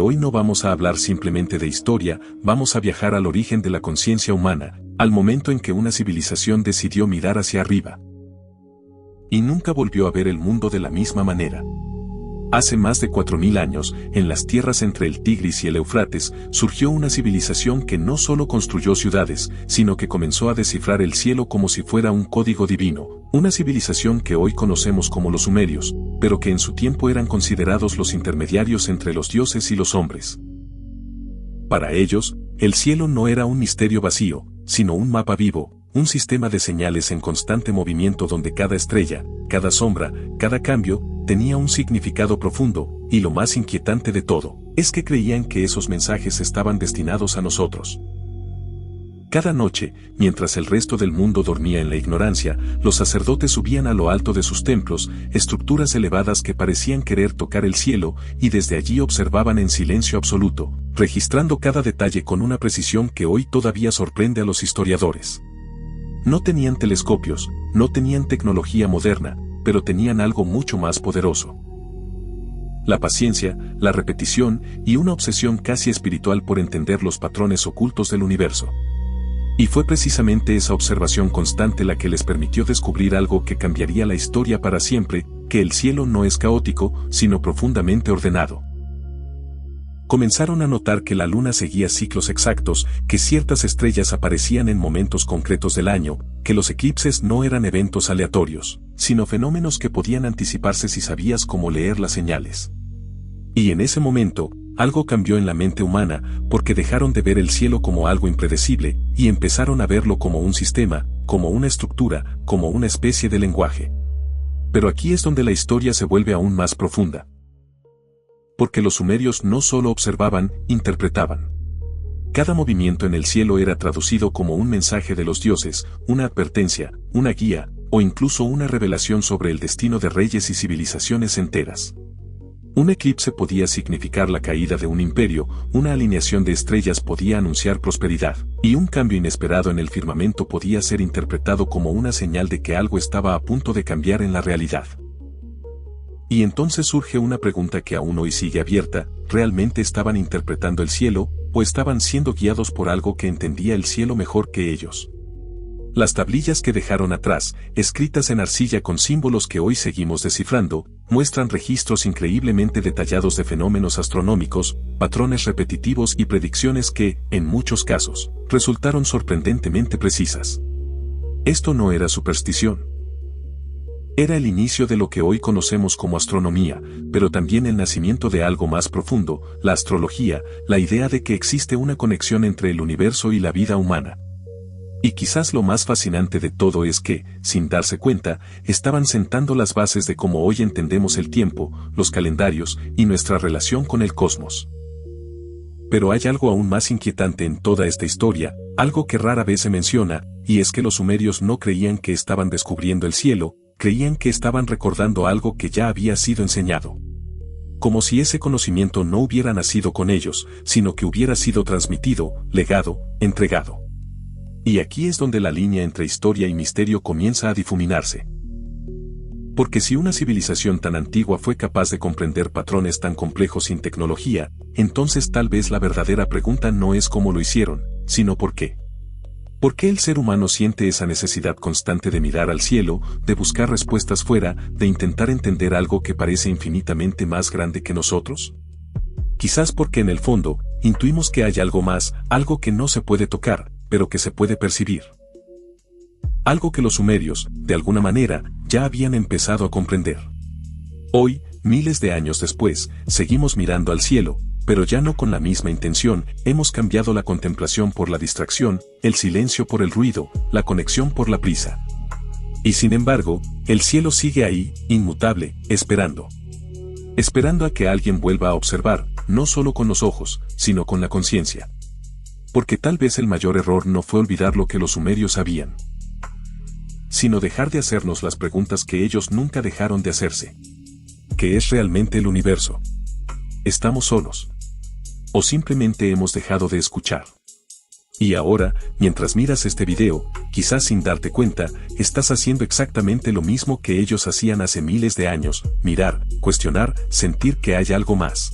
Hoy no vamos a hablar simplemente de historia, vamos a viajar al origen de la conciencia humana, al momento en que una civilización decidió mirar hacia arriba. Y nunca volvió a ver el mundo de la misma manera. Hace más de 4000 años, en las tierras entre el Tigris y el Éufrates, surgió una civilización que no solo construyó ciudades, sino que comenzó a descifrar el cielo como si fuera un código divino, una civilización que hoy conocemos como los sumerios, pero que en su tiempo eran considerados los intermediarios entre los dioses y los hombres. Para ellos, el cielo no era un misterio vacío, sino un mapa vivo, un sistema de señales en constante movimiento donde cada estrella, cada sombra, cada cambio, tenía un significado profundo, y lo más inquietante de todo, es que creían que esos mensajes estaban destinados a nosotros. Cada noche, mientras el resto del mundo dormía en la ignorancia, los sacerdotes subían a lo alto de sus templos, estructuras elevadas que parecían querer tocar el cielo, y desde allí observaban en silencio absoluto, registrando cada detalle con una precisión que hoy todavía sorprende a los historiadores. No tenían telescopios, no tenían tecnología moderna, pero tenían algo mucho más poderoso. La paciencia, la repetición y una obsesión casi espiritual por entender los patrones ocultos del universo. Y fue precisamente esa observación constante la que les permitió descubrir algo que cambiaría la historia para siempre, que el cielo no es caótico, sino profundamente ordenado. Comenzaron a notar que la luna seguía ciclos exactos, que ciertas estrellas aparecían en momentos concretos del año, que los eclipses no eran eventos aleatorios, sino fenómenos que podían anticiparse si sabías cómo leer las señales. Y en ese momento, algo cambió en la mente humana, porque dejaron de ver el cielo como algo impredecible, y empezaron a verlo como un sistema, como una estructura, como una especie de lenguaje. Pero aquí es donde la historia se vuelve aún más profunda. Porque los sumerios no solo observaban, interpretaban. Cada movimiento en el cielo era traducido como un mensaje de los dioses, una advertencia, una guía, o incluso una revelación sobre el destino de reyes y civilizaciones enteras. Un eclipse podía significar la caída de un imperio, una alineación de estrellas podía anunciar prosperidad, y un cambio inesperado en el firmamento podía ser interpretado como una señal de que algo estaba a punto de cambiar en la realidad. Y entonces surge una pregunta que aún hoy sigue abierta: ¿realmente estaban interpretando el cielo, o estaban siendo guiados por algo que entendía el cielo mejor que ellos? Las tablillas que dejaron atrás, escritas en arcilla con símbolos que hoy seguimos descifrando, muestran registros increíblemente detallados de fenómenos astronómicos, patrones repetitivos y predicciones que, en muchos casos, resultaron sorprendentemente precisas. Esto no era superstición. Era el inicio de lo que hoy conocemos como astronomía, pero también el nacimiento de algo más profundo, la astrología, la idea de que existe una conexión entre el universo y la vida humana. Y quizás lo más fascinante de todo es que, sin darse cuenta, estaban sentando las bases de cómo hoy entendemos el tiempo, los calendarios y nuestra relación con el cosmos. Pero hay algo aún más inquietante en toda esta historia, algo que rara vez se menciona, y es que los sumerios no creían que estaban descubriendo el cielo, creían que estaban recordando algo que ya había sido enseñado. Como si ese conocimiento no hubiera nacido con ellos, sino que hubiera sido transmitido, legado, entregado. Y aquí es donde la línea entre historia y misterio comienza a difuminarse. Porque si una civilización tan antigua fue capaz de comprender patrones tan complejos sin tecnología, entonces tal vez la verdadera pregunta no es cómo lo hicieron, sino por qué. ¿Por qué el ser humano siente esa necesidad constante de mirar al cielo, de buscar respuestas fuera, de intentar entender algo que parece infinitamente más grande que nosotros? Quizás porque en el fondo, intuimos que hay algo más, algo que no se puede tocar, pero que se puede percibir. Algo que los sumerios, de alguna manera, ya habían empezado a comprender. Hoy, miles de años después, seguimos mirando al cielo, pero ya no con la misma intención, hemos cambiado la contemplación por la distracción, el silencio por el ruido, la conexión por la prisa. Y sin embargo, el cielo sigue ahí, inmutable, esperando. Esperando a que alguien vuelva a observar, no solo con los ojos, sino con la conciencia. Porque tal vez el mayor error no fue olvidar lo que los sumerios sabían, sino dejar de hacernos las preguntas que ellos nunca dejaron de hacerse. ¿Qué es realmente el universo? ¿Estamos solos? ¿O simplemente hemos dejado de escuchar? Y ahora, mientras miras este video, quizás sin darte cuenta, estás haciendo exactamente lo mismo que ellos hacían hace miles de años: mirar, cuestionar, sentir que hay algo más.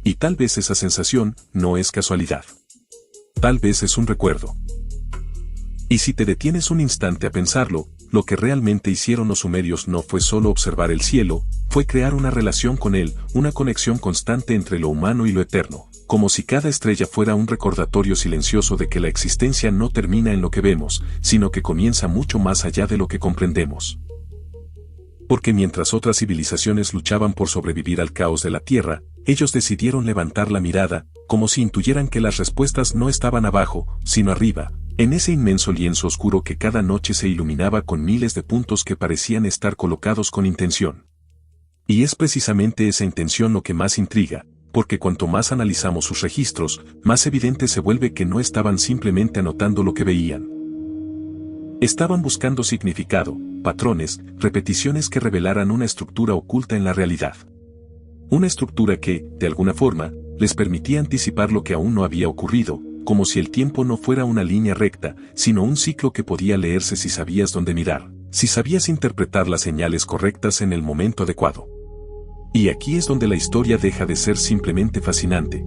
Y tal vez esa sensación no es casualidad. Tal vez es un recuerdo. Y si te detienes un instante a pensarlo, lo que realmente hicieron los sumerios no fue solo observar el cielo, fue crear una relación con él, una conexión constante entre lo humano y lo eterno, como si cada estrella fuera un recordatorio silencioso de que la existencia no termina en lo que vemos, sino que comienza mucho más allá de lo que comprendemos. Porque mientras otras civilizaciones luchaban por sobrevivir al caos de la Tierra, ellos decidieron levantar la mirada, como si intuyeran que las respuestas no estaban abajo, sino arriba, en ese inmenso lienzo oscuro que cada noche se iluminaba con miles de puntos que parecían estar colocados con intención. Y es precisamente esa intención lo que más intriga, porque cuanto más analizamos sus registros, más evidente se vuelve que no estaban simplemente anotando lo que veían. Estaban buscando significado, patrones, repeticiones que revelaran una estructura oculta en la realidad. Una estructura que, de alguna forma, les permitía anticipar lo que aún no había ocurrido, como si el tiempo no fuera una línea recta, sino un ciclo que podía leerse si sabías dónde mirar, si sabías interpretar las señales correctas en el momento adecuado. Y aquí es donde la historia deja de ser simplemente fascinante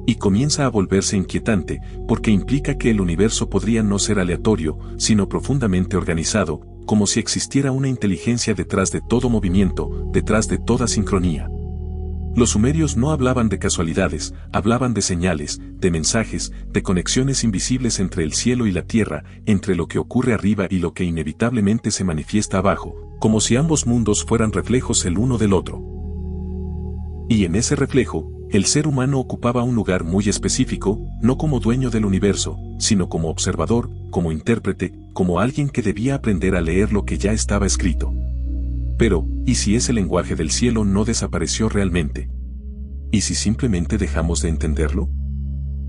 y comienza a volverse inquietante, porque implica que el universo podría no ser aleatorio, sino profundamente organizado, como si existiera una inteligencia detrás de todo movimiento, detrás de toda sincronía. Los sumerios no hablaban de casualidades, hablaban de señales, de mensajes, de conexiones invisibles entre el cielo y la tierra, entre lo que ocurre arriba y lo que inevitablemente se manifiesta abajo, como si ambos mundos fueran reflejos el uno del otro. Y en ese reflejo, el ser humano ocupaba un lugar muy específico, no como dueño del universo, sino como observador, como intérprete, como alguien que debía aprender a leer lo que ya estaba escrito. Pero, ¿y si ese lenguaje del cielo no desapareció realmente? ¿Y si simplemente dejamos de entenderlo?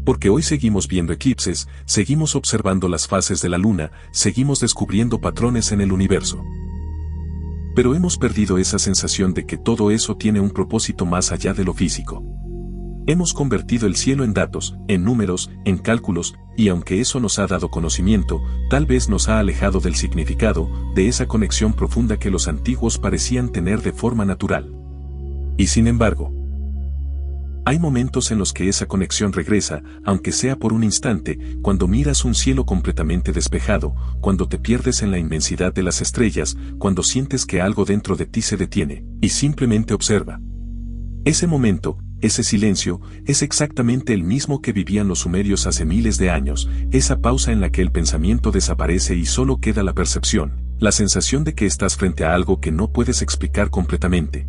Porque hoy seguimos viendo eclipses, seguimos observando las fases de la luna, seguimos descubriendo patrones en el universo. Pero hemos perdido esa sensación de que todo eso tiene un propósito más allá de lo físico. Hemos convertido el cielo en datos, en números, en cálculos, y aunque eso nos ha dado conocimiento, tal vez nos ha alejado del significado, de esa conexión profunda que los antiguos parecían tener de forma natural. Y sin embargo, hay momentos en los que esa conexión regresa, aunque sea por un instante, cuando miras un cielo completamente despejado, cuando te pierdes en la inmensidad de las estrellas, cuando sientes que algo dentro de ti se detiene, y simplemente observa. Ese momento, ese silencio, es exactamente el mismo que vivían los sumerios hace miles de años, esa pausa en la que el pensamiento desaparece y solo queda la percepción, la sensación de que estás frente a algo que no puedes explicar completamente.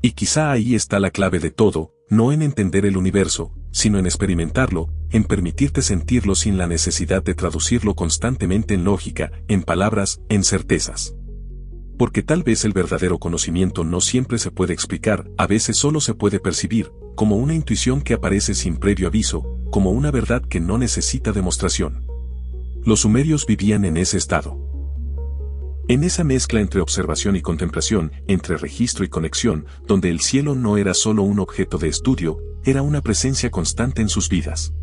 Y quizá ahí está la clave de todo, no en entender el universo, sino en experimentarlo, en permitirte sentirlo sin la necesidad de traducirlo constantemente en lógica, en palabras, en certezas. Porque tal vez el verdadero conocimiento no siempre se puede explicar, a veces solo se puede percibir, como una intuición que aparece sin previo aviso, como una verdad que no necesita demostración. Los sumerios vivían en ese estado. En esa mezcla entre observación y contemplación, entre registro y conexión, donde el cielo no era solo un objeto de estudio, era una presencia constante en sus vidas.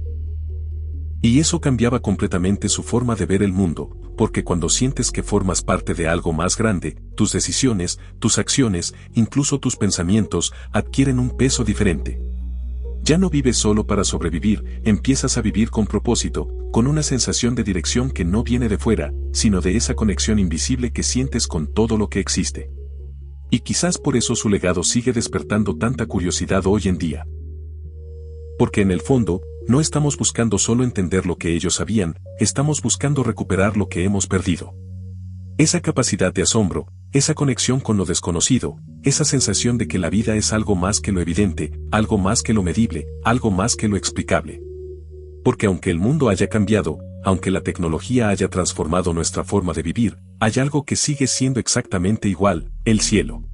Y eso cambiaba completamente su forma de ver el mundo, porque cuando sientes que formas parte de algo más grande, tus decisiones, tus acciones, incluso tus pensamientos, adquieren un peso diferente. Ya no vives solo para sobrevivir, empiezas a vivir con propósito, con una sensación de dirección que no viene de fuera, sino de esa conexión invisible que sientes con todo lo que existe. Y quizás por eso su legado sigue despertando tanta curiosidad hoy en día. Porque en el fondo, no estamos buscando solo entender lo que ellos sabían, estamos buscando recuperar lo que hemos perdido. Esa capacidad de asombro, esa conexión con lo desconocido, esa sensación de que la vida es algo más que lo evidente, algo más que lo medible, algo más que lo explicable. Porque aunque el mundo haya cambiado, aunque la tecnología haya transformado nuestra forma de vivir, hay algo que sigue siendo exactamente igual, el cielo.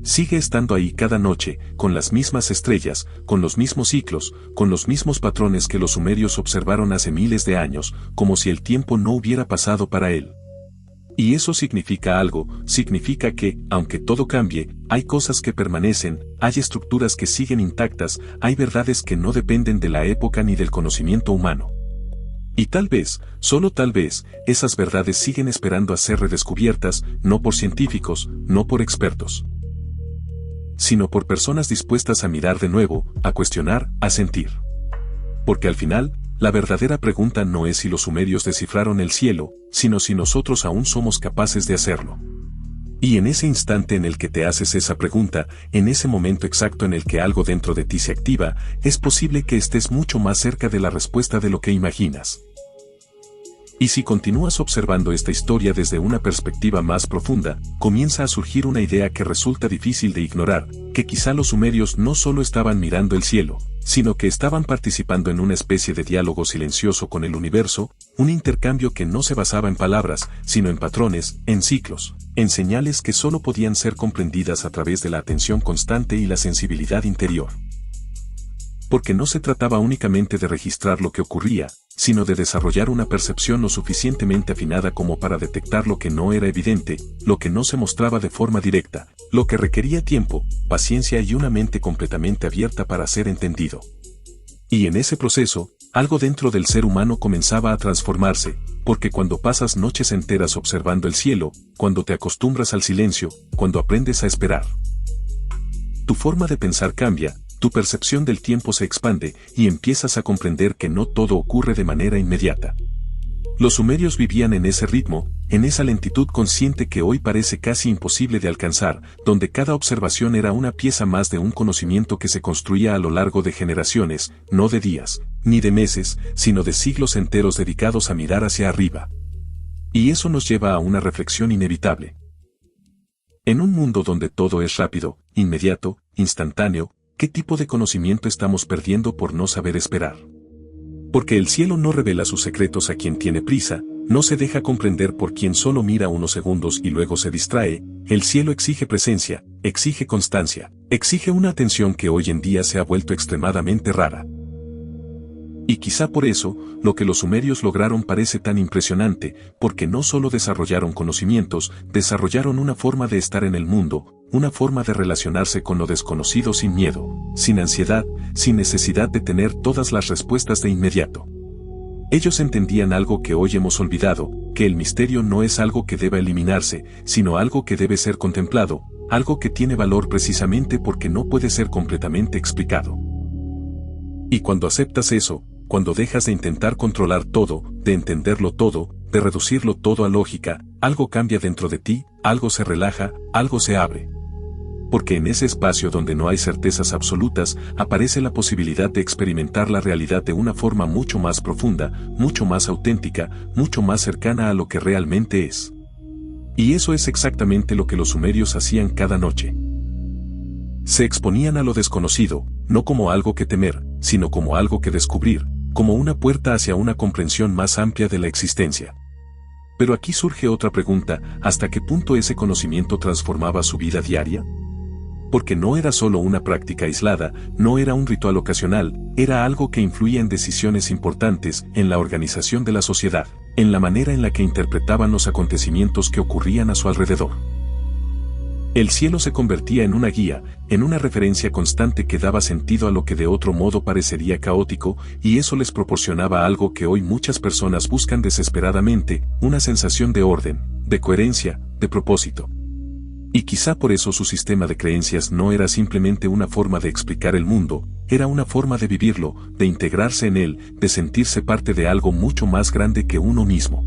Sigue estando ahí cada noche, con las mismas estrellas, con los mismos ciclos, con los mismos patrones que los sumerios observaron hace miles de años, como si el tiempo no hubiera pasado para él. Y eso significa algo, significa que, aunque todo cambie, hay cosas que permanecen, hay estructuras que siguen intactas, hay verdades que no dependen de la época ni del conocimiento humano. Y tal vez, solo tal vez, esas verdades siguen esperando a ser redescubiertas, no por científicos, no por expertos, sino por personas dispuestas a mirar de nuevo, a cuestionar, a sentir. Porque al final, la verdadera pregunta no es si los sumerios descifraron el cielo, sino si nosotros aún somos capaces de hacerlo. Y en ese instante en el que te haces esa pregunta, en ese momento exacto en el que algo dentro de ti se activa, es posible que estés mucho más cerca de la respuesta de lo que imaginas. Y si continúas observando esta historia desde una perspectiva más profunda, comienza a surgir una idea que resulta difícil de ignorar, que quizá los sumerios no solo estaban mirando el cielo, sino que estaban participando en una especie de diálogo silencioso con el universo, un intercambio que no se basaba en palabras, sino en patrones, en ciclos, en señales que solo podían ser comprendidas a través de la atención constante y la sensibilidad interior. Porque no se trataba únicamente de registrar lo que ocurría, sino de desarrollar una percepción lo suficientemente afinada como para detectar lo que no era evidente, lo que no se mostraba de forma directa, lo que requería tiempo, paciencia y una mente completamente abierta para ser entendido. Y en ese proceso, algo dentro del ser humano comenzaba a transformarse, porque cuando pasas noches enteras observando el cielo, cuando te acostumbras al silencio, cuando aprendes a esperar, tu forma de pensar cambia. Tu percepción del tiempo se expande y empiezas a comprender que no todo ocurre de manera inmediata. Los sumerios vivían en ese ritmo, en esa lentitud consciente que hoy parece casi imposible de alcanzar, donde cada observación era una pieza más de un conocimiento que se construía a lo largo de generaciones, no de días, ni de meses, sino de siglos enteros dedicados a mirar hacia arriba. Y eso nos lleva a una reflexión inevitable. En un mundo donde todo es rápido, inmediato, instantáneo, ¿qué tipo de conocimiento estamos perdiendo por no saber esperar? Porque el cielo no revela sus secretos a quien tiene prisa, no se deja comprender por quien solo mira unos segundos y luego se distrae. El cielo exige presencia, exige constancia, exige una atención que hoy en día se ha vuelto extremadamente rara. Y quizá por eso, lo que los sumerios lograron parece tan impresionante, porque no solo desarrollaron conocimientos, desarrollaron una forma de estar en el mundo, una forma de relacionarse con lo desconocido sin miedo, sin ansiedad, sin necesidad de tener todas las respuestas de inmediato. Ellos entendían algo que hoy hemos olvidado, que el misterio no es algo que deba eliminarse, sino algo que debe ser contemplado, algo que tiene valor precisamente porque no puede ser completamente explicado. Y cuando aceptas eso, cuando dejas de intentar controlar todo, de entenderlo todo, de reducirlo todo a lógica, algo cambia dentro de ti, algo se relaja, algo se abre. Porque en ese espacio donde no hay certezas absolutas, aparece la posibilidad de experimentar la realidad de una forma mucho más profunda, mucho más auténtica, mucho más cercana a lo que realmente es. Y eso es exactamente lo que los sumerios hacían cada noche. Se exponían a lo desconocido, no como algo que temer, sino como algo que descubrir, como una puerta hacia una comprensión más amplia de la existencia. Pero aquí surge otra pregunta, ¿hasta qué punto ese conocimiento transformaba su vida diaria? Porque no era solo una práctica aislada, no era un ritual ocasional, era algo que influía en decisiones importantes, en la organización de la sociedad, en la manera en la que interpretaban los acontecimientos que ocurrían a su alrededor. El cielo se convertía en una guía, en una referencia constante que daba sentido a lo que de otro modo parecería caótico, y eso les proporcionaba algo que hoy muchas personas buscan desesperadamente, una sensación de orden, de coherencia, de propósito. Y quizá por eso su sistema de creencias no era simplemente una forma de explicar el mundo, era una forma de vivirlo, de integrarse en él, de sentirse parte de algo mucho más grande que uno mismo.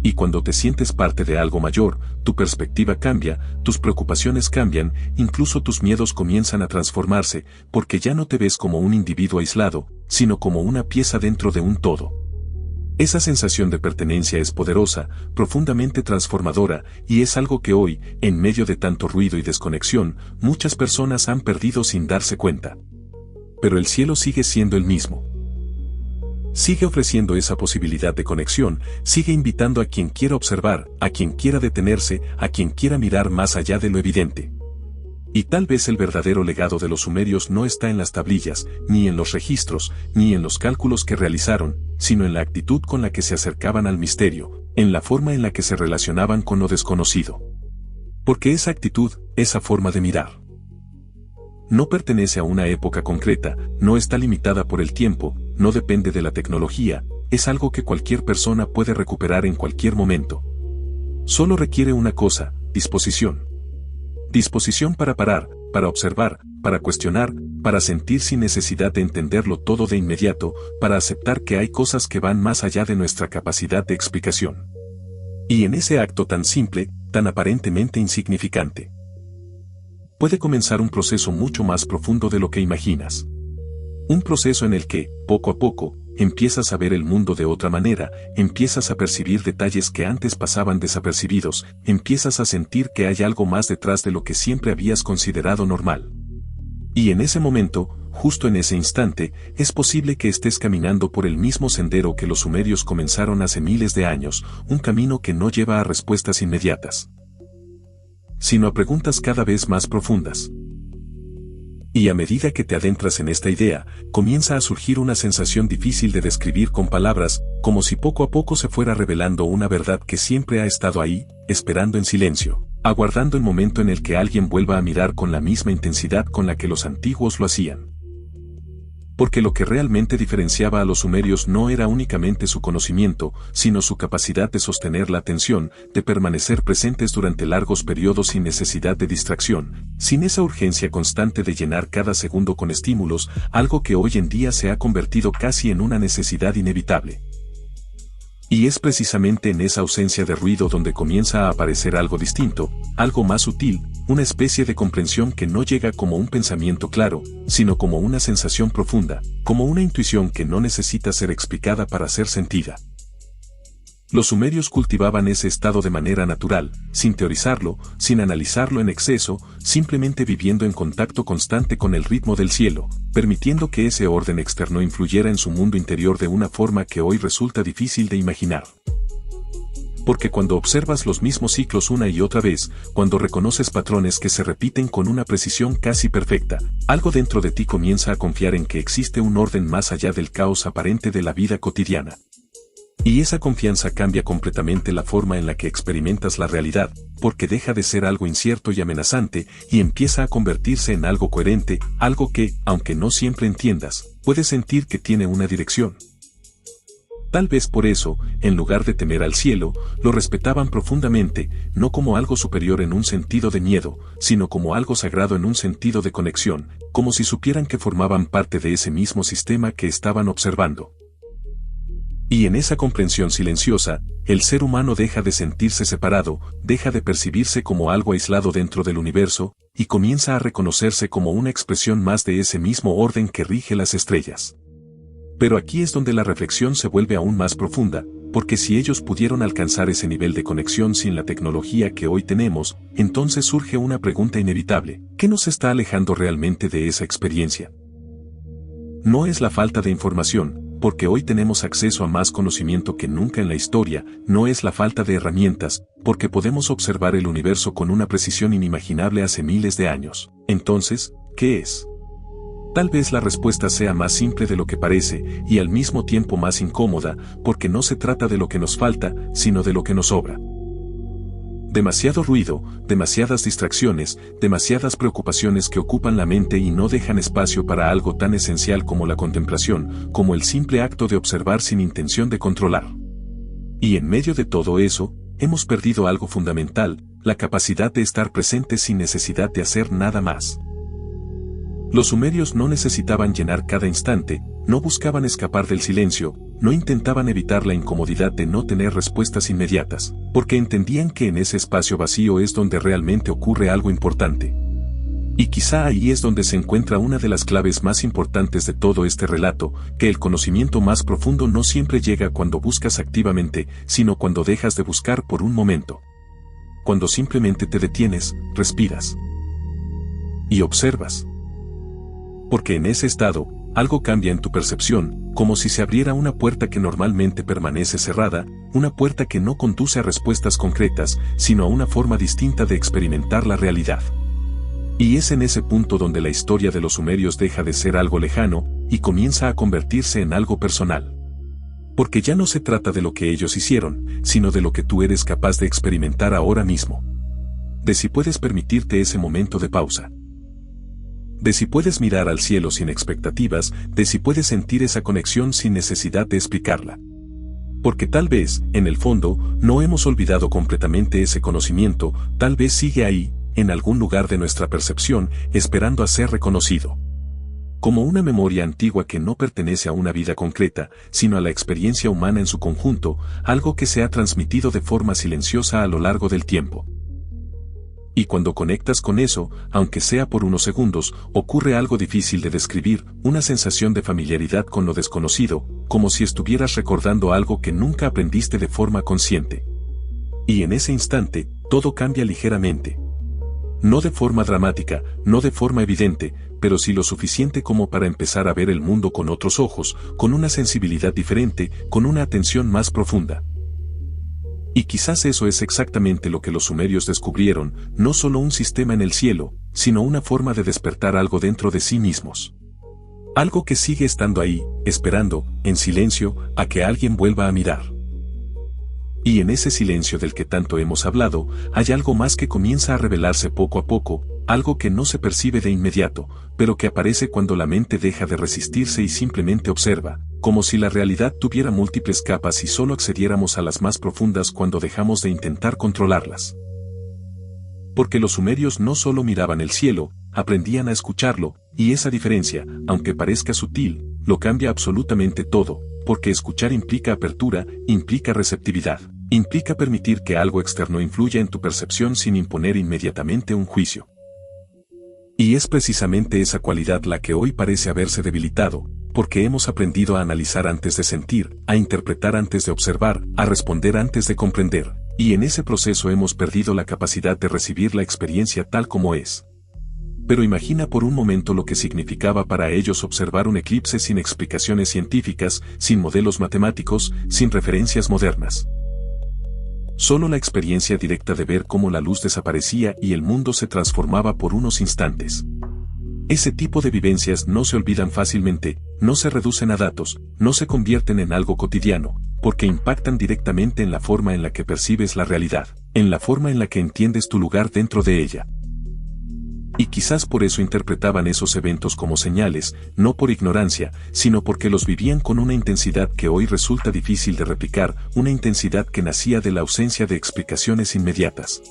Y cuando te sientes parte de algo mayor, tu perspectiva cambia, tus preocupaciones cambian, incluso tus miedos comienzan a transformarse, porque ya no te ves como un individuo aislado, sino como una pieza dentro de un todo. Esa sensación de pertenencia es poderosa, profundamente transformadora, y es algo que hoy, en medio de tanto ruido y desconexión, muchas personas han perdido sin darse cuenta. Pero el cielo sigue siendo el mismo. Sigue ofreciendo esa posibilidad de conexión, sigue invitando a quien quiera observar, a quien quiera detenerse, a quien quiera mirar más allá de lo evidente. Y tal vez el verdadero legado de los sumerios no está en las tablillas, ni en los registros, ni en los cálculos que realizaron, sino en la actitud con la que se acercaban al misterio, en la forma en la que se relacionaban con lo desconocido. Porque esa actitud, esa forma de mirar, no pertenece a una época concreta, no está limitada por el tiempo, no depende de la tecnología, es algo que cualquier persona puede recuperar en cualquier momento. Solo requiere una cosa, disposición. Disposición para parar, para observar, para cuestionar, para sentir sin necesidad de entenderlo todo de inmediato, para aceptar que hay cosas que van más allá de nuestra capacidad de explicación. Y en ese acto tan simple, tan aparentemente insignificante, puede comenzar un proceso mucho más profundo de lo que imaginas. Un proceso en el que, poco a poco, empiezas a ver el mundo de otra manera, empiezas a percibir detalles que antes pasaban desapercibidos, empiezas a sentir que hay algo más detrás de lo que siempre habías considerado normal. Y en ese momento, justo en ese instante, es posible que estés caminando por el mismo sendero que los sumerios comenzaron hace miles de años, un camino que no lleva a respuestas inmediatas, sino a preguntas cada vez más profundas. Y a medida que te adentras en esta idea, comienza a surgir una sensación difícil de describir con palabras, como si poco a poco se fuera revelando una verdad que siempre ha estado ahí, esperando en silencio, aguardando el momento en el que alguien vuelva a mirar con la misma intensidad con la que los antiguos lo hacían. Porque lo que realmente diferenciaba a los sumerios no era únicamente su conocimiento, sino su capacidad de sostener la atención, de permanecer presentes durante largos periodos sin necesidad de distracción, sin esa urgencia constante de llenar cada segundo con estímulos, algo que hoy en día se ha convertido casi en una necesidad inevitable. Y es precisamente en esa ausencia de ruido donde comienza a aparecer algo distinto, algo más sutil, una especie de comprensión que no llega como un pensamiento claro, sino como una sensación profunda, como una intuición que no necesita ser explicada para ser sentida. Los sumerios cultivaban ese estado de manera natural, sin teorizarlo, sin analizarlo en exceso, simplemente viviendo en contacto constante con el ritmo del cielo, permitiendo que ese orden externo influyera en su mundo interior de una forma que hoy resulta difícil de imaginar. Porque cuando observas los mismos ciclos una y otra vez, cuando reconoces patrones que se repiten con una precisión casi perfecta, algo dentro de ti comienza a confiar en que existe un orden más allá del caos aparente de la vida cotidiana. Y esa confianza cambia completamente la forma en la que experimentas la realidad, porque deja de ser algo incierto y amenazante, y empieza a convertirse en algo coherente, algo que, aunque no siempre entiendas, puedes sentir que tiene una dirección. Tal vez por eso, en lugar de temer al cielo, lo respetaban profundamente, no como algo superior en un sentido de miedo, sino como algo sagrado en un sentido de conexión, como si supieran que formaban parte de ese mismo sistema que estaban observando. Y en esa comprensión silenciosa, el ser humano deja de sentirse separado, deja de percibirse como algo aislado dentro del universo, y comienza a reconocerse como una expresión más de ese mismo orden que rige las estrellas. Pero aquí es donde la reflexión se vuelve aún más profunda, porque si ellos pudieron alcanzar ese nivel de conexión sin la tecnología que hoy tenemos, entonces surge una pregunta inevitable: ¿qué nos está alejando realmente de esa experiencia? No es la falta de información, porque hoy tenemos acceso a más conocimiento que nunca en la historia, no es la falta de herramientas, porque podemos observar el universo con una precisión inimaginable hace miles de años. Entonces, ¿qué es? Tal vez la respuesta sea más simple de lo que parece, y al mismo tiempo más incómoda, porque no se trata de lo que nos falta, sino de lo que nos sobra. Demasiado ruido, demasiadas distracciones, demasiadas preocupaciones que ocupan la mente y no dejan espacio para algo tan esencial como la contemplación, como el simple acto de observar sin intención de controlar. Y en medio de todo eso, hemos perdido algo fundamental, la capacidad de estar presentes sin necesidad de hacer nada más. Los sumerios no necesitaban llenar cada instante, no buscaban escapar del silencio, no intentaban evitar la incomodidad de no tener respuestas inmediatas, porque entendían que en ese espacio vacío es donde realmente ocurre algo importante. Y quizá ahí es donde se encuentra una de las claves más importantes de todo este relato, que el conocimiento más profundo no siempre llega cuando buscas activamente, sino cuando dejas de buscar por un momento. Cuando simplemente te detienes, respiras y observas. Porque en ese estado, algo cambia en tu percepción, como si se abriera una puerta que normalmente permanece cerrada, una puerta que no conduce a respuestas concretas, sino a una forma distinta de experimentar la realidad. Y es en ese punto donde la historia de los sumerios deja de ser algo lejano, y comienza a convertirse en algo personal. Porque ya no se trata de lo que ellos hicieron, sino de lo que tú eres capaz de experimentar ahora mismo. De si puedes permitirte ese momento de pausa. De si puedes mirar al cielo sin expectativas, de si puedes sentir esa conexión sin necesidad de explicarla. Porque tal vez, en el fondo, no hemos olvidado completamente ese conocimiento, tal vez sigue ahí, en algún lugar de nuestra percepción, esperando a ser reconocido. Como una memoria antigua que no pertenece a una vida concreta, sino a la experiencia humana en su conjunto, algo que se ha transmitido de forma silenciosa a lo largo del tiempo. Y cuando conectas con eso, aunque sea por unos segundos, ocurre algo difícil de describir, una sensación de familiaridad con lo desconocido, como si estuvieras recordando algo que nunca aprendiste de forma consciente. Y en ese instante, todo cambia ligeramente. No de forma dramática, no de forma evidente, pero sí lo suficiente como para empezar a ver el mundo con otros ojos, con una sensibilidad diferente, con una atención más profunda. Y quizás eso es exactamente lo que los sumerios descubrieron, no solo un sistema en el cielo, sino una forma de despertar algo dentro de sí mismos. Algo que sigue estando ahí, esperando, en silencio, a que alguien vuelva a mirar. Y en ese silencio del que tanto hemos hablado, hay algo más que comienza a revelarse poco a poco, algo que no se percibe de inmediato, pero que aparece cuando la mente deja de resistirse y simplemente observa, como si la realidad tuviera múltiples capas y solo accediéramos a las más profundas cuando dejamos de intentar controlarlas. Porque los sumerios no solo miraban el cielo, aprendían a escucharlo, y esa diferencia, aunque parezca sutil, lo cambia absolutamente todo, porque escuchar implica apertura, implica receptividad, implica permitir que algo externo influya en tu percepción sin imponer inmediatamente un juicio. Y es precisamente esa cualidad la que hoy parece haberse debilitado, porque hemos aprendido a analizar antes de sentir, a interpretar antes de observar, a responder antes de comprender, y en ese proceso hemos perdido la capacidad de recibir la experiencia tal como es. Pero imagina por un momento lo que significaba para ellos observar un eclipse sin explicaciones científicas, sin modelos matemáticos, sin referencias modernas. Solo la experiencia directa de ver cómo la luz desaparecía y el mundo se transformaba por unos instantes. Ese tipo de vivencias no se olvidan fácilmente, no se reducen a datos, no se convierten en algo cotidiano, porque impactan directamente en la forma en la que percibes la realidad, en la forma en la que entiendes tu lugar dentro de ella. Y quizás por eso interpretaban esos eventos como señales, no por ignorancia, sino porque los vivían con una intensidad que hoy resulta difícil de replicar, una intensidad que nacía de la ausencia de explicaciones inmediatas.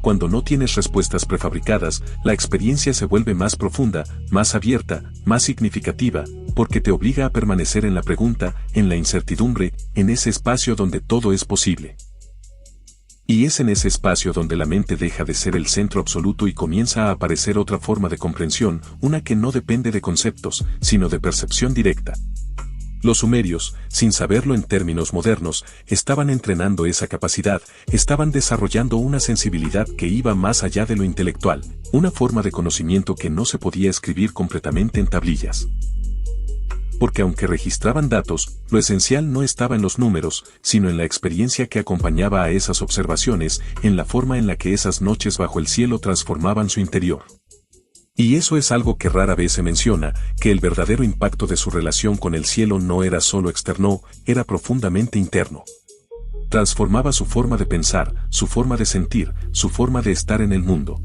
Cuando no tienes respuestas prefabricadas, la experiencia se vuelve más profunda, más abierta, más significativa, porque te obliga a permanecer en la pregunta, en la incertidumbre, en ese espacio donde todo es posible. Y es en ese espacio donde la mente deja de ser el centro absoluto y comienza a aparecer otra forma de comprensión, una que no depende de conceptos, sino de percepción directa. Los sumerios, sin saberlo en términos modernos, estaban entrenando esa capacidad, estaban desarrollando una sensibilidad que iba más allá de lo intelectual, una forma de conocimiento que no se podía escribir completamente en tablillas. Porque aunque registraban datos, lo esencial no estaba en los números, sino en la experiencia que acompañaba a esas observaciones, en la forma en la que esas noches bajo el cielo transformaban su interior. Y eso es algo que rara vez se menciona, que el verdadero impacto de su relación con el cielo no era solo externo, era profundamente interno. Transformaba su forma de pensar, su forma de sentir, su forma de estar en el mundo.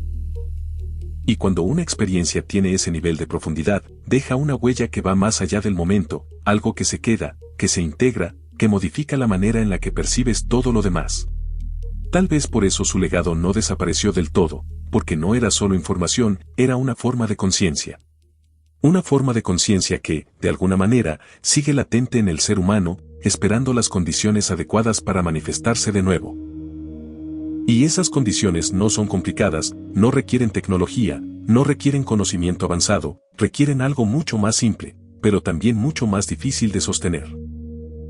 Y cuando una experiencia tiene ese nivel de profundidad, deja una huella que va más allá del momento, algo que se queda, que se integra, que modifica la manera en la que percibes todo lo demás. Tal vez por eso su legado no desapareció del todo, porque no era solo información, era una forma de conciencia. Una forma de conciencia que, de alguna manera, sigue latente en el ser humano, esperando las condiciones adecuadas para manifestarse de nuevo. Y esas condiciones no son complicadas, no requieren tecnología, no requieren conocimiento avanzado, requieren algo mucho más simple, pero también mucho más difícil de sostener.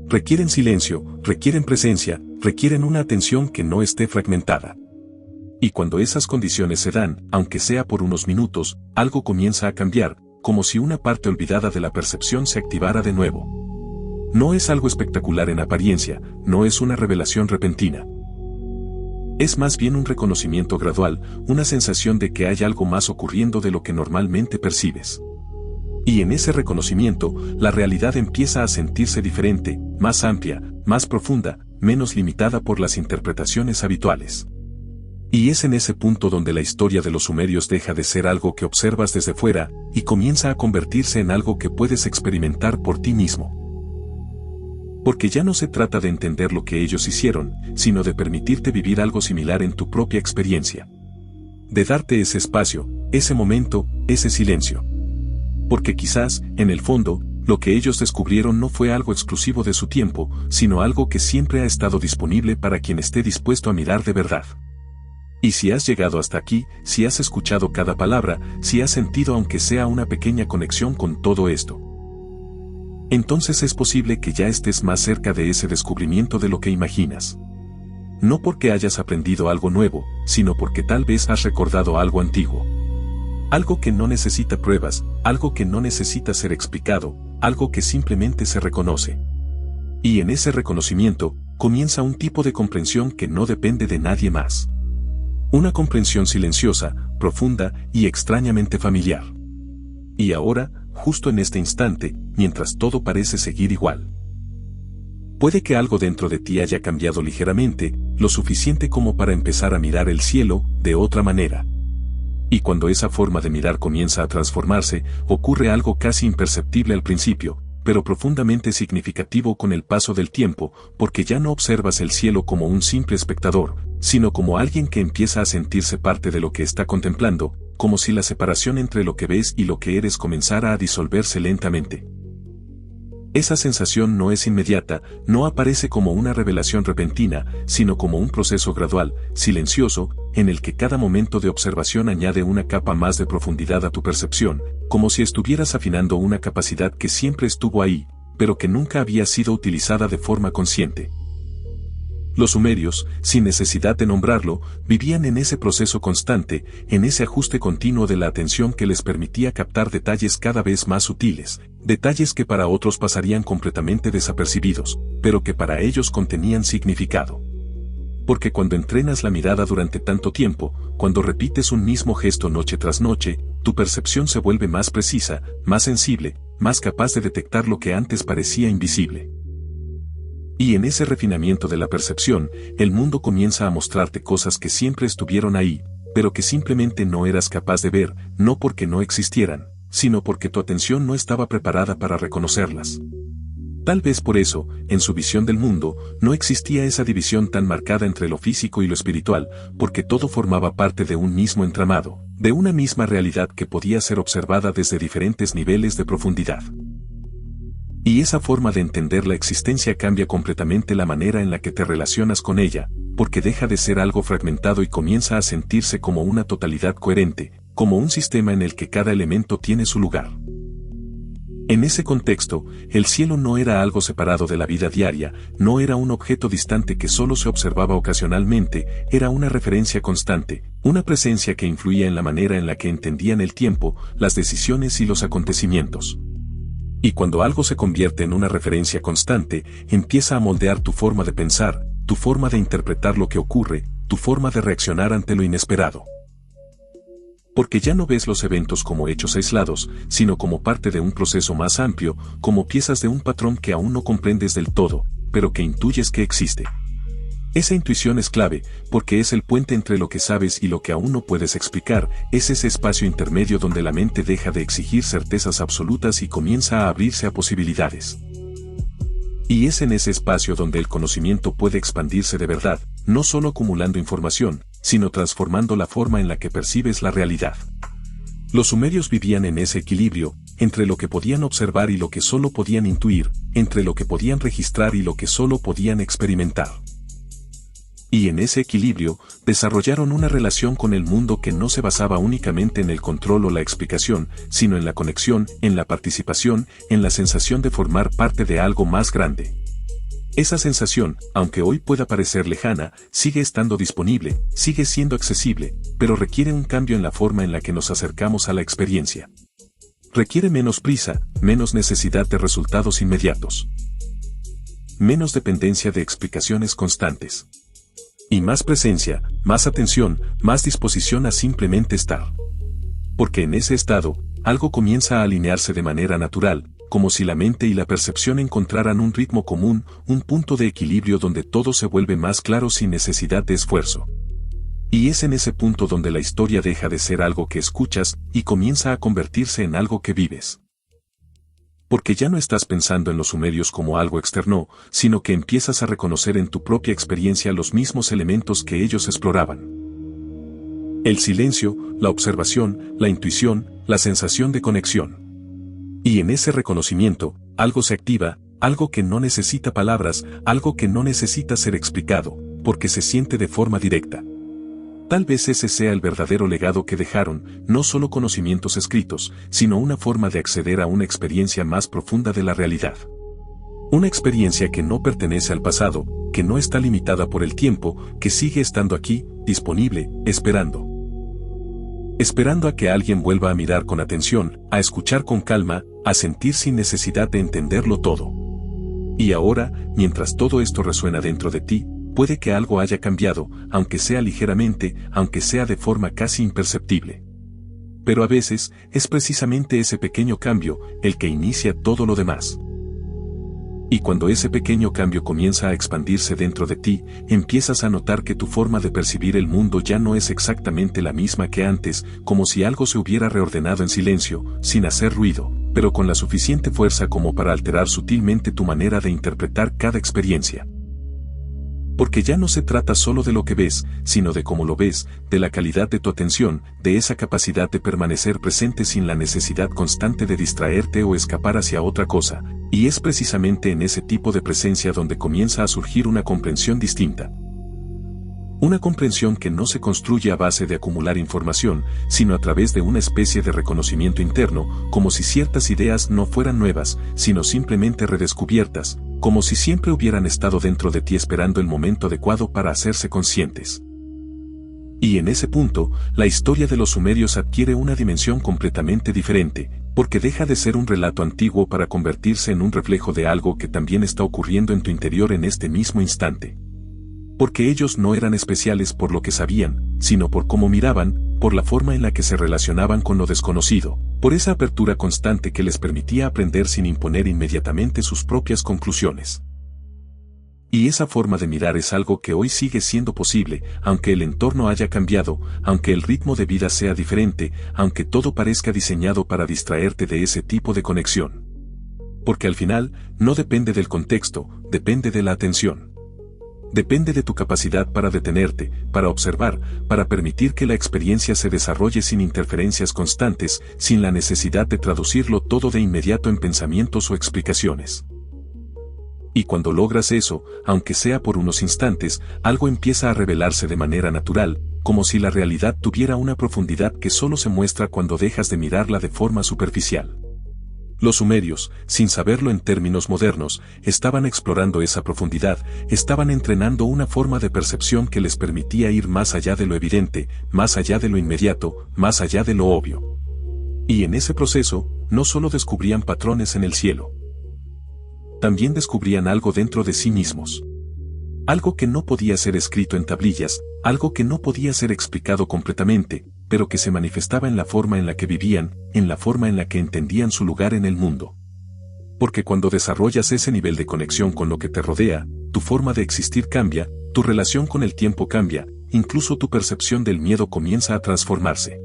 Requieren silencio, requieren presencia, requieren una atención que no esté fragmentada. Y cuando esas condiciones se dan, aunque sea por unos minutos, algo comienza a cambiar, como si una parte olvidada de la percepción se activara de nuevo. No es algo espectacular en apariencia, no es una revelación repentina. Es más bien un reconocimiento gradual, una sensación de que hay algo más ocurriendo de lo que normalmente percibes. Y en ese reconocimiento, la realidad empieza a sentirse diferente, más amplia, más profunda, menos limitada por las interpretaciones habituales. Y es en ese punto donde la historia de los sumerios deja de ser algo que observas desde fuera, y comienza a convertirse en algo que puedes experimentar por ti mismo. Porque ya no se trata de entender lo que ellos hicieron, sino de permitirte vivir algo similar en tu propia experiencia. de darte ese espacio, ese momento, ese silencio. Porque quizás, en el fondo, lo que ellos descubrieron no fue algo exclusivo de su tiempo, sino algo que siempre ha estado disponible para quien esté dispuesto a mirar de verdad. Y si has llegado hasta aquí, si has escuchado cada palabra, si has sentido aunque sea una pequeña conexión con todo esto, entonces es posible que ya estés más cerca de ese descubrimiento de lo que imaginas. No porque hayas aprendido algo nuevo, sino porque tal vez has recordado algo antiguo. Algo que no necesita pruebas, algo que no necesita ser explicado, algo que simplemente se reconoce. Y en ese reconocimiento, comienza un tipo de comprensión que no depende de nadie más. Una comprensión silenciosa, profunda y extrañamente familiar. Y ahora, justo en este instante, mientras todo parece seguir igual, puede que algo dentro de ti haya cambiado ligeramente, lo suficiente como para empezar a mirar el cielo de otra manera. Y cuando esa forma de mirar comienza a transformarse, ocurre algo casi imperceptible al principio, pero profundamente significativo con el paso del tiempo, porque ya no observas el cielo como un simple espectador, sino como alguien que empieza a sentirse parte de lo que está contemplando, como si la separación entre lo que ves y lo que eres comenzara a disolverse lentamente. Esa sensación no es inmediata, no aparece como una revelación repentina, sino como un proceso gradual, silencioso, en el que cada momento de observación añade una capa más de profundidad a tu percepción, como si estuvieras afinando una capacidad que siempre estuvo ahí, pero que nunca había sido utilizada de forma consciente. Los sumerios, sin necesidad de nombrarlo, vivían en ese proceso constante, en ese ajuste continuo de la atención que les permitía captar detalles cada vez más sutiles, detalles que para otros pasarían completamente desapercibidos, pero que para ellos contenían significado. Porque cuando entrenas la mirada durante tanto tiempo, cuando repites un mismo gesto noche tras noche, tu percepción se vuelve más precisa, más sensible, más capaz de detectar lo que antes parecía invisible. Y en ese refinamiento de la percepción, el mundo comienza a mostrarte cosas que siempre estuvieron ahí, pero que simplemente no eras capaz de ver, no porque no existieran, sino porque tu atención no estaba preparada para reconocerlas. Tal vez por eso, en su visión del mundo, no existía esa división tan marcada entre lo físico y lo espiritual, porque todo formaba parte de un mismo entramado, de una misma realidad que podía ser observada desde diferentes niveles de profundidad. Y esa forma de entender la existencia cambia completamente la manera en la que te relacionas con ella, porque deja de ser algo fragmentado y comienza a sentirse como una totalidad coherente, como un sistema en el que cada elemento tiene su lugar. En ese contexto, el cielo no era algo separado de la vida diaria, no era un objeto distante que solo se observaba ocasionalmente, era una referencia constante, una presencia que influía en la manera en la que entendían el tiempo, las decisiones y los acontecimientos. Y cuando algo se convierte en una referencia constante, empieza a moldear tu forma de pensar, tu forma de interpretar lo que ocurre, tu forma de reaccionar ante lo inesperado. Porque ya no ves los eventos como hechos aislados, sino como parte de un proceso más amplio, como piezas de un patrón que aún no comprendes del todo, pero que intuyes que existe. Esa intuición es clave, porque es el puente entre lo que sabes y lo que aún no puedes explicar, es ese espacio intermedio donde la mente deja de exigir certezas absolutas y comienza a abrirse a posibilidades. Y es en ese espacio donde el conocimiento puede expandirse de verdad, no solo acumulando información, sino transformando la forma en la que percibes la realidad. Los sumerios vivían en ese equilibrio, entre lo que podían observar y lo que solo podían intuir, entre lo que podían registrar y lo que solo podían experimentar. Y en ese equilibrio, desarrollaron una relación con el mundo que no se basaba únicamente en el control o la explicación, sino en la conexión, en la participación, en la sensación de formar parte de algo más grande. Esa sensación, aunque hoy pueda parecer lejana, sigue estando disponible, sigue siendo accesible, pero requiere un cambio en la forma en la que nos acercamos a la experiencia. Requiere menos prisa, menos necesidad de resultados inmediatos. Menos dependencia de explicaciones constantes. Y más presencia, más atención, más disposición a simplemente estar. Porque en ese estado, algo comienza a alinearse de manera natural, como si la mente y la percepción encontraran un ritmo común, un punto de equilibrio donde todo se vuelve más claro sin necesidad de esfuerzo. Y es en ese punto donde la historia deja de ser algo que escuchas y comienza a convertirse en algo que vives. Porque ya no estás pensando en los sumerios como algo externo, sino que empiezas a reconocer en tu propia experiencia los mismos elementos que ellos exploraban. El silencio, la observación, la intuición, la sensación de conexión. Y en ese reconocimiento, algo se activa, algo que no necesita palabras, algo que no necesita ser explicado, porque se siente de forma directa. Tal vez ese sea el verdadero legado que dejaron, no solo conocimientos escritos, sino una forma de acceder a una experiencia más profunda de la realidad. Una experiencia que no pertenece al pasado, que no está limitada por el tiempo, que sigue estando aquí, disponible, esperando. Esperando a que alguien vuelva a mirar con atención, a escuchar con calma, a sentir sin necesidad de entenderlo todo. Y ahora, mientras todo esto resuena dentro de ti, puede que algo haya cambiado, aunque sea ligeramente, aunque sea de forma casi imperceptible. Pero a veces, es precisamente ese pequeño cambio, el que inicia todo lo demás. Y cuando ese pequeño cambio comienza a expandirse dentro de ti, empiezas a notar que tu forma de percibir el mundo ya no es exactamente la misma que antes, como si algo se hubiera reordenado en silencio, sin hacer ruido, pero con la suficiente fuerza como para alterar sutilmente tu manera de interpretar cada experiencia. Porque ya no se trata solo de lo que ves, sino de cómo lo ves, de la calidad de tu atención, de esa capacidad de permanecer presente sin la necesidad constante de distraerte o escapar hacia otra cosa, y es precisamente en ese tipo de presencia donde comienza a surgir una comprensión distinta. Una comprensión que no se construye a base de acumular información, sino a través de una especie de reconocimiento interno, como si ciertas ideas no fueran nuevas, sino simplemente redescubiertas, como si siempre hubieran estado dentro de ti esperando el momento adecuado para hacerse conscientes. Y en ese punto, la historia de los sumerios adquiere una dimensión completamente diferente, porque deja de ser un relato antiguo para convertirse en un reflejo de algo que también está ocurriendo en tu interior en este mismo instante. Porque ellos no eran especiales por lo que sabían, sino por cómo miraban, por la forma en la que se relacionaban con lo desconocido, por esa apertura constante que les permitía aprender sin imponer inmediatamente sus propias conclusiones. Y esa forma de mirar es algo que hoy sigue siendo posible, aunque el entorno haya cambiado, aunque el ritmo de vida sea diferente, aunque todo parezca diseñado para distraerte de ese tipo de conexión. Porque al final, no depende del contexto, depende de la atención. Depende de tu capacidad para detenerte, para observar, para permitir que la experiencia se desarrolle sin interferencias constantes, sin la necesidad de traducirlo todo de inmediato en pensamientos o explicaciones. Y cuando logras eso, aunque sea por unos instantes, algo empieza a revelarse de manera natural, como si la realidad tuviera una profundidad que solo se muestra cuando dejas de mirarla de forma superficial. Los sumerios, sin saberlo en términos modernos, estaban explorando esa profundidad, estaban entrenando una forma de percepción que les permitía ir más allá de lo evidente, más allá de lo inmediato, más allá de lo obvio. Y en ese proceso, no solo descubrían patrones en el cielo, también descubrían algo dentro de sí mismos. Algo que no podía ser escrito en tablillas, algo que no podía ser explicado completamente, pero que se manifestaba en la forma en la que vivían, en la forma en la que entendían su lugar en el mundo. Porque cuando desarrollas ese nivel de conexión con lo que te rodea, tu forma de existir cambia, tu relación con el tiempo cambia, incluso tu percepción del miedo comienza a transformarse.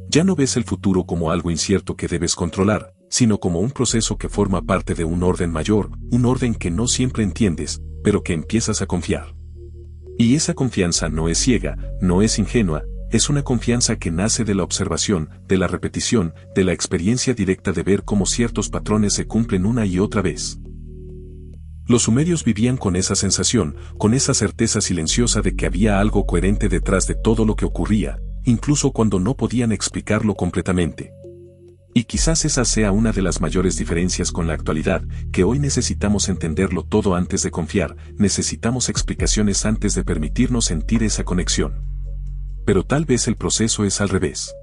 Ya no ves el futuro como algo incierto que debes controlar, sino como un proceso que forma parte de un orden mayor, un orden que no siempre entiendes, pero que empiezas a confiar. Y esa confianza no es ciega, no es ingenua, es una confianza que nace de la observación, de la repetición, de la experiencia directa de ver cómo ciertos patrones se cumplen una y otra vez. Los sumerios vivían con esa sensación, con esa certeza silenciosa de que había algo coherente detrás de todo lo que ocurría, incluso cuando no podían explicarlo completamente. Y quizás esa sea una de las mayores diferencias con la actualidad, que hoy necesitamos entenderlo todo antes de confiar, necesitamos explicaciones antes de permitirnos sentir esa conexión. Pero tal vez el proceso es al revés.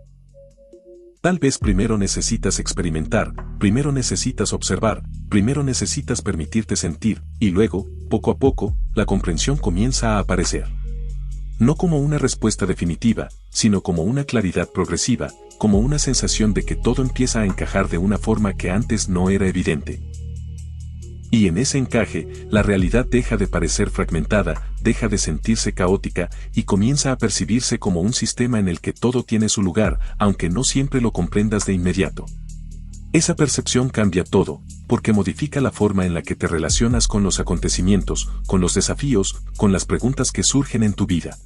Tal vez primero necesitas experimentar, primero necesitas observar, primero necesitas permitirte sentir, y luego, poco a poco, la comprensión comienza a aparecer. No como una respuesta definitiva, sino como una claridad progresiva, como una sensación de que todo empieza a encajar de una forma que antes no era evidente. Y en ese encaje, la realidad deja de parecer fragmentada, deja de sentirse caótica, y comienza a percibirse como un sistema en el que todo tiene su lugar, aunque no siempre lo comprendas de inmediato. Esa percepción cambia todo, porque modifica la forma en la que te relacionas con los acontecimientos, con los desafíos, con las preguntas que surgen en tu vida.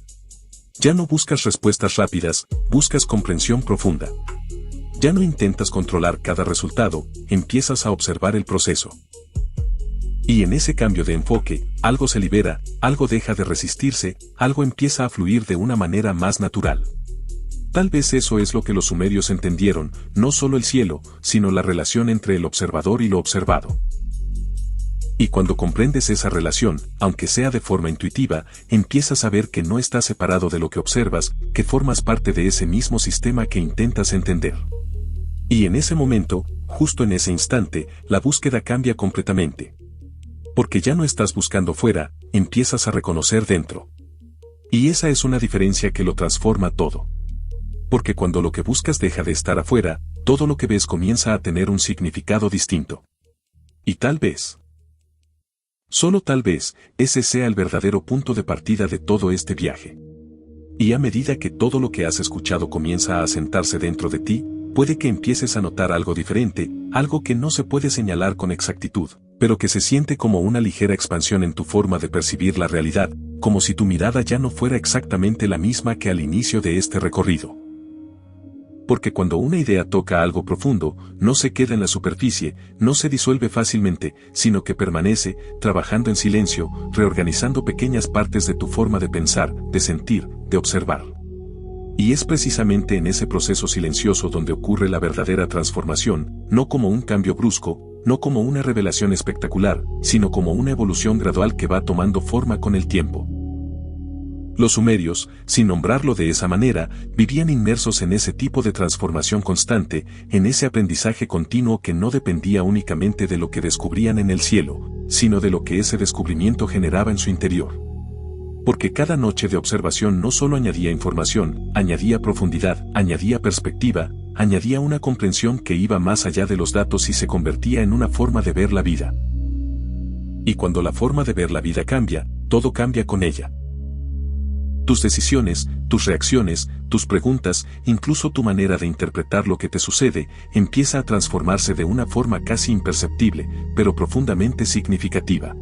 Ya no buscas respuestas rápidas, buscas comprensión profunda. Ya no intentas controlar cada resultado, empiezas a observar el proceso. Y en ese cambio de enfoque, algo se libera, algo deja de resistirse, algo empieza a fluir de una manera más natural. Tal vez eso es lo que los sumerios entendieron, no solo el cielo, sino la relación entre el observador y lo observado. Y cuando comprendes esa relación, aunque sea de forma intuitiva, empiezas a ver que no estás separado de lo que observas, que formas parte de ese mismo sistema que intentas entender. Y en ese momento, justo en ese instante, la búsqueda cambia completamente. Porque ya no estás buscando fuera, empiezas a reconocer dentro. Y esa es una diferencia que lo transforma todo. Porque cuando lo que buscas deja de estar afuera, todo lo que ves comienza a tener un significado distinto. Y tal vez, solo tal vez, ese sea el verdadero punto de partida de todo este viaje. Y a medida que todo lo que has escuchado comienza a asentarse dentro de ti, puede que empieces a notar algo diferente, algo que no se puede señalar con exactitud, pero que se siente como una ligera expansión en tu forma de percibir la realidad, como si tu mirada ya no fuera exactamente la misma que al inicio de este recorrido. Porque cuando una idea toca algo profundo, no se queda en la superficie, no se disuelve fácilmente, sino que permanece, trabajando en silencio, reorganizando pequeñas partes de tu forma de pensar, de sentir, de observar. Y es precisamente en ese proceso silencioso donde ocurre la verdadera transformación, no como un cambio brusco, no como una revelación espectacular, sino como una evolución gradual que va tomando forma con el tiempo. Los sumerios, sin nombrarlo de esa manera, vivían inmersos en ese tipo de transformación constante, en ese aprendizaje continuo que no dependía únicamente de lo que descubrían en el cielo, sino de lo que ese descubrimiento generaba en su interior. Porque cada noche de observación no solo añadía información, añadía profundidad, añadía perspectiva, añadía una comprensión que iba más allá de los datos y se convertía en una forma de ver la vida. Y cuando la forma de ver la vida cambia, todo cambia con ella. Tus decisiones, tus reacciones, tus preguntas, incluso tu manera de interpretar lo que te sucede, empieza a transformarse de una forma casi imperceptible, pero profundamente significativa.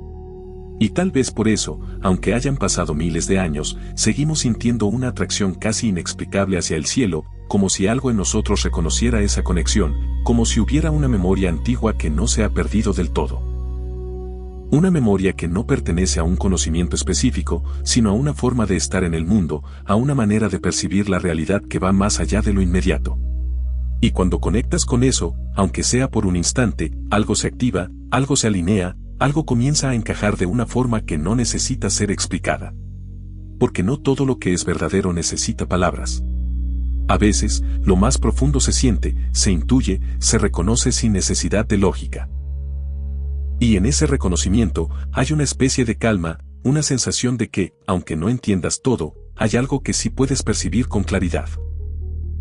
Y tal vez por eso, aunque hayan pasado miles de años, seguimos sintiendo una atracción casi inexplicable hacia el cielo, como si algo en nosotros reconociera esa conexión, como si hubiera una memoria antigua que no se ha perdido del todo. Una memoria que no pertenece a un conocimiento específico, sino a una forma de estar en el mundo, a una manera de percibir la realidad que va más allá de lo inmediato. Y cuando conectas con eso, aunque sea por un instante, algo se activa, algo se alinea, algo comienza a encajar de una forma que no necesita ser explicada. Porque no todo lo que es verdadero necesita palabras. A veces, lo más profundo se siente, se intuye, se reconoce sin necesidad de lógica. Y en ese reconocimiento, hay una especie de calma, una sensación de que, aunque no entiendas todo, hay algo que sí puedes percibir con claridad.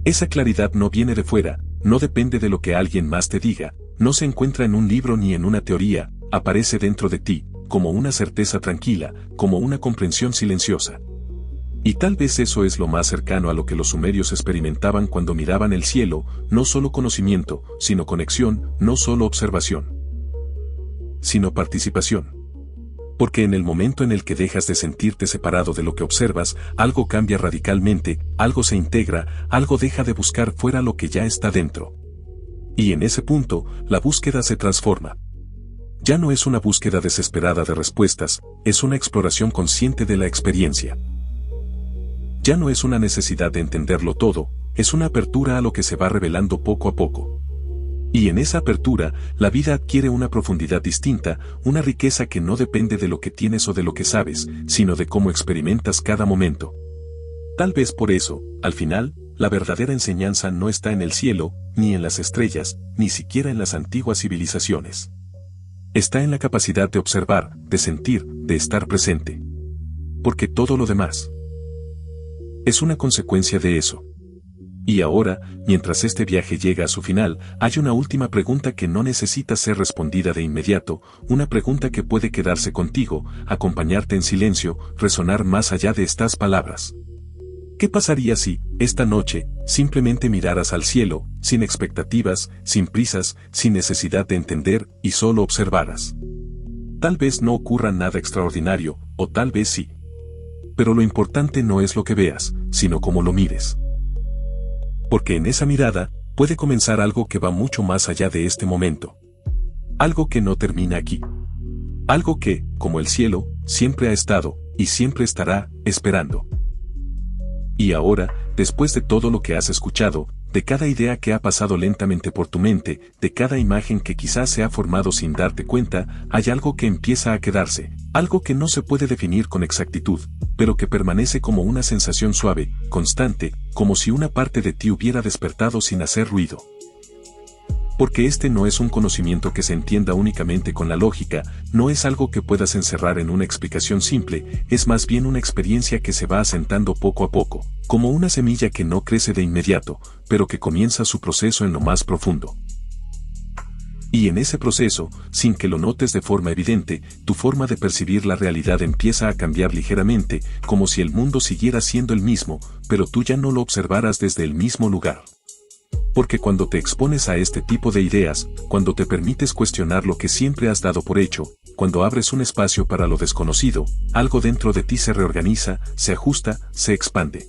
Esa claridad no viene de fuera, no depende de lo que alguien más te diga, no se encuentra en un libro ni en una teoría, aparece dentro de ti, como una certeza tranquila, como una comprensión silenciosa. Y tal vez eso es lo más cercano a lo que los sumerios experimentaban cuando miraban el cielo, no solo conocimiento, sino conexión, no solo observación, sino participación. Porque en el momento en el que dejas de sentirte separado de lo que observas, algo cambia radicalmente, algo se integra, algo deja de buscar fuera lo que ya está dentro. Y en ese punto, la búsqueda se transforma. Ya no es una búsqueda desesperada de respuestas, es una exploración consciente de la experiencia. Ya no es una necesidad de entenderlo todo, es una apertura a lo que se va revelando poco a poco. Y en esa apertura, la vida adquiere una profundidad distinta, una riqueza que no depende de lo que tienes o de lo que sabes, sino de cómo experimentas cada momento. Tal vez por eso, al final, la verdadera enseñanza no está en el cielo, ni en las estrellas, ni siquiera en las antiguas civilizaciones. Está en la capacidad de observar, de sentir, de estar presente. Porque todo lo demás es una consecuencia de eso. Y ahora, mientras este viaje llega a su final, hay una última pregunta que no necesita ser respondida de inmediato, una pregunta que puede quedarse contigo, acompañarte en silencio, resonar más allá de estas palabras. ¿Qué pasaría si, esta noche, simplemente miraras al cielo, sin expectativas, sin prisas, sin necesidad de entender, y solo observaras? Tal vez no ocurra nada extraordinario, o tal vez sí. Pero lo importante no es lo que veas, sino cómo lo mires. Porque en esa mirada, puede comenzar algo que va mucho más allá de este momento. Algo que no termina aquí. Algo que, como el cielo, siempre ha estado, y siempre estará, esperando. Y ahora, después de todo lo que has escuchado, de cada idea que ha pasado lentamente por tu mente, de cada imagen que quizás se ha formado sin darte cuenta, hay algo que empieza a quedarse, algo que no se puede definir con exactitud, pero que permanece como una sensación suave, constante, como si una parte de ti hubiera despertado sin hacer ruido. Porque este no es un conocimiento que se entienda únicamente con la lógica, no es algo que puedas encerrar en una explicación simple, es más bien una experiencia que se va asentando poco a poco, como una semilla que no crece de inmediato, pero que comienza su proceso en lo más profundo. Y en ese proceso, sin que lo notes de forma evidente, tu forma de percibir la realidad empieza a cambiar ligeramente, como si el mundo siguiera siendo el mismo, pero tú ya no lo observaras desde el mismo lugar. Porque cuando te expones a este tipo de ideas, cuando te permites cuestionar lo que siempre has dado por hecho, cuando abres un espacio para lo desconocido, algo dentro de ti se reorganiza, se ajusta, se expande.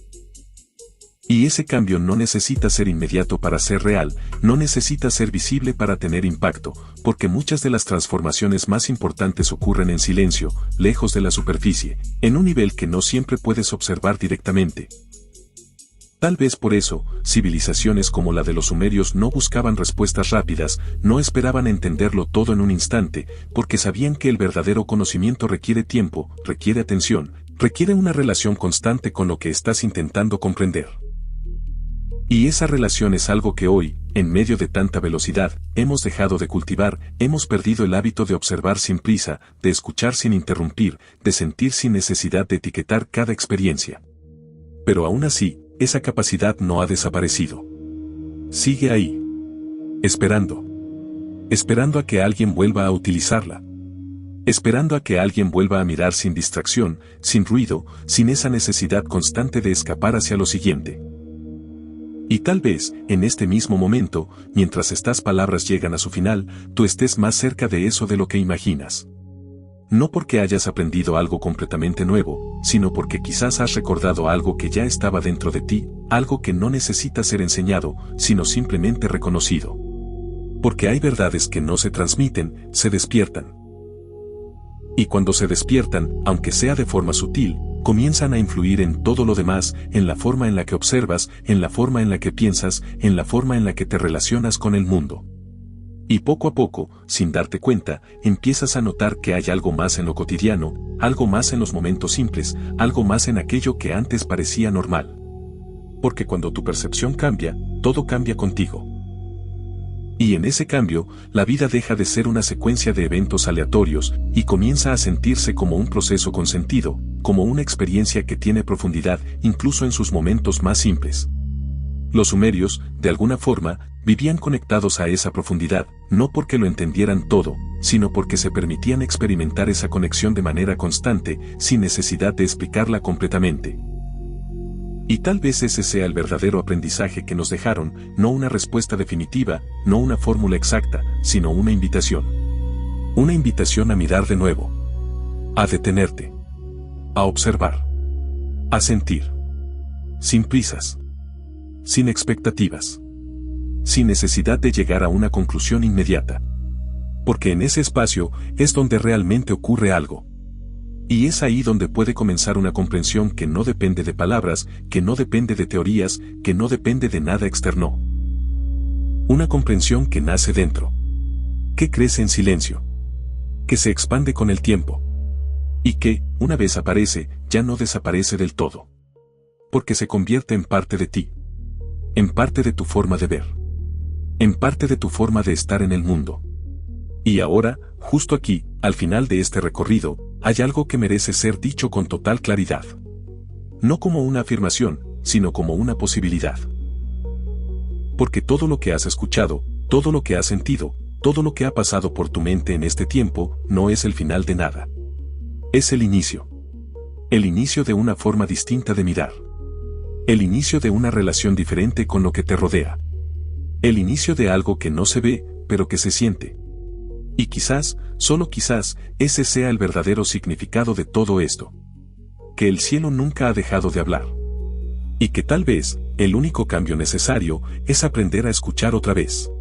Y ese cambio no necesita ser inmediato para ser real, no necesita ser visible para tener impacto, porque muchas de las transformaciones más importantes ocurren en silencio, lejos de la superficie, en un nivel que no siempre puedes observar directamente. Tal vez por eso, civilizaciones como la de los sumerios no buscaban respuestas rápidas, no esperaban entenderlo todo en un instante, porque sabían que el verdadero conocimiento requiere tiempo, requiere atención, requiere una relación constante con lo que estás intentando comprender. Y esa relación es algo que hoy, en medio de tanta velocidad, hemos dejado de cultivar, hemos perdido el hábito de observar sin prisa, de escuchar sin interrumpir, de sentir sin necesidad de etiquetar cada experiencia. Pero aún así, esa capacidad no ha desaparecido. Sigue ahí. Esperando. Esperando a que alguien vuelva a utilizarla. Esperando a que alguien vuelva a mirar sin distracción, sin ruido, sin esa necesidad constante de escapar hacia lo siguiente. Y tal vez, en este mismo momento, mientras estas palabras llegan a su final, tú estés más cerca de eso de lo que imaginas. No porque hayas aprendido algo completamente nuevo, sino porque quizás has recordado algo que ya estaba dentro de ti, algo que no necesita ser enseñado, sino simplemente reconocido. Porque hay verdades que no se transmiten, se despiertan. Y cuando se despiertan, aunque sea de forma sutil, comienzan a influir en todo lo demás, en la forma en la que observas, en la forma en la que piensas, en la forma en la que te relacionas con el mundo. Y poco a poco, sin darte cuenta, empiezas a notar que hay algo más en lo cotidiano, algo más en los momentos simples, algo más en aquello que antes parecía normal. Porque cuando tu percepción cambia, todo cambia contigo. Y en ese cambio, la vida deja de ser una secuencia de eventos aleatorios, y comienza a sentirse como un proceso con sentido, como una experiencia que tiene profundidad, incluso en sus momentos más simples. Los sumerios, de alguna forma, vivían conectados a esa profundidad, no porque lo entendieran todo, sino porque se permitían experimentar esa conexión de manera constante, sin necesidad de explicarla completamente. Y tal vez ese sea el verdadero aprendizaje que nos dejaron, no una respuesta definitiva, no una fórmula exacta, sino una invitación. Una invitación a mirar de nuevo. A detenerte. A observar. A sentir. Sin prisas. Sin expectativas. Sin necesidad de llegar a una conclusión inmediata. Porque en ese espacio es donde realmente ocurre algo. Y es ahí donde puede comenzar una comprensión que no depende de palabras, que no depende de teorías, que no depende de nada externo. Una comprensión que nace dentro. Que crece en silencio. Que se expande con el tiempo. Y que, una vez aparece, ya no desaparece del todo. Porque se convierte en parte de ti. En parte de tu forma de ver. En parte de tu forma de estar en el mundo. Y ahora, justo aquí, al final de este recorrido, hay algo que merece ser dicho con total claridad. No como una afirmación, sino como una posibilidad. Porque todo lo que has escuchado, todo lo que has sentido, todo lo que ha pasado por tu mente en este tiempo, no es el final de nada. Es el inicio. El inicio de una forma distinta de mirar. El inicio de una relación diferente con lo que te rodea. El inicio de algo que no se ve, pero que se siente. Y quizás, solo quizás, ese sea el verdadero significado de todo esto. Que el cielo nunca ha dejado de hablar. Y que tal vez, el único cambio necesario es aprender a escuchar otra vez.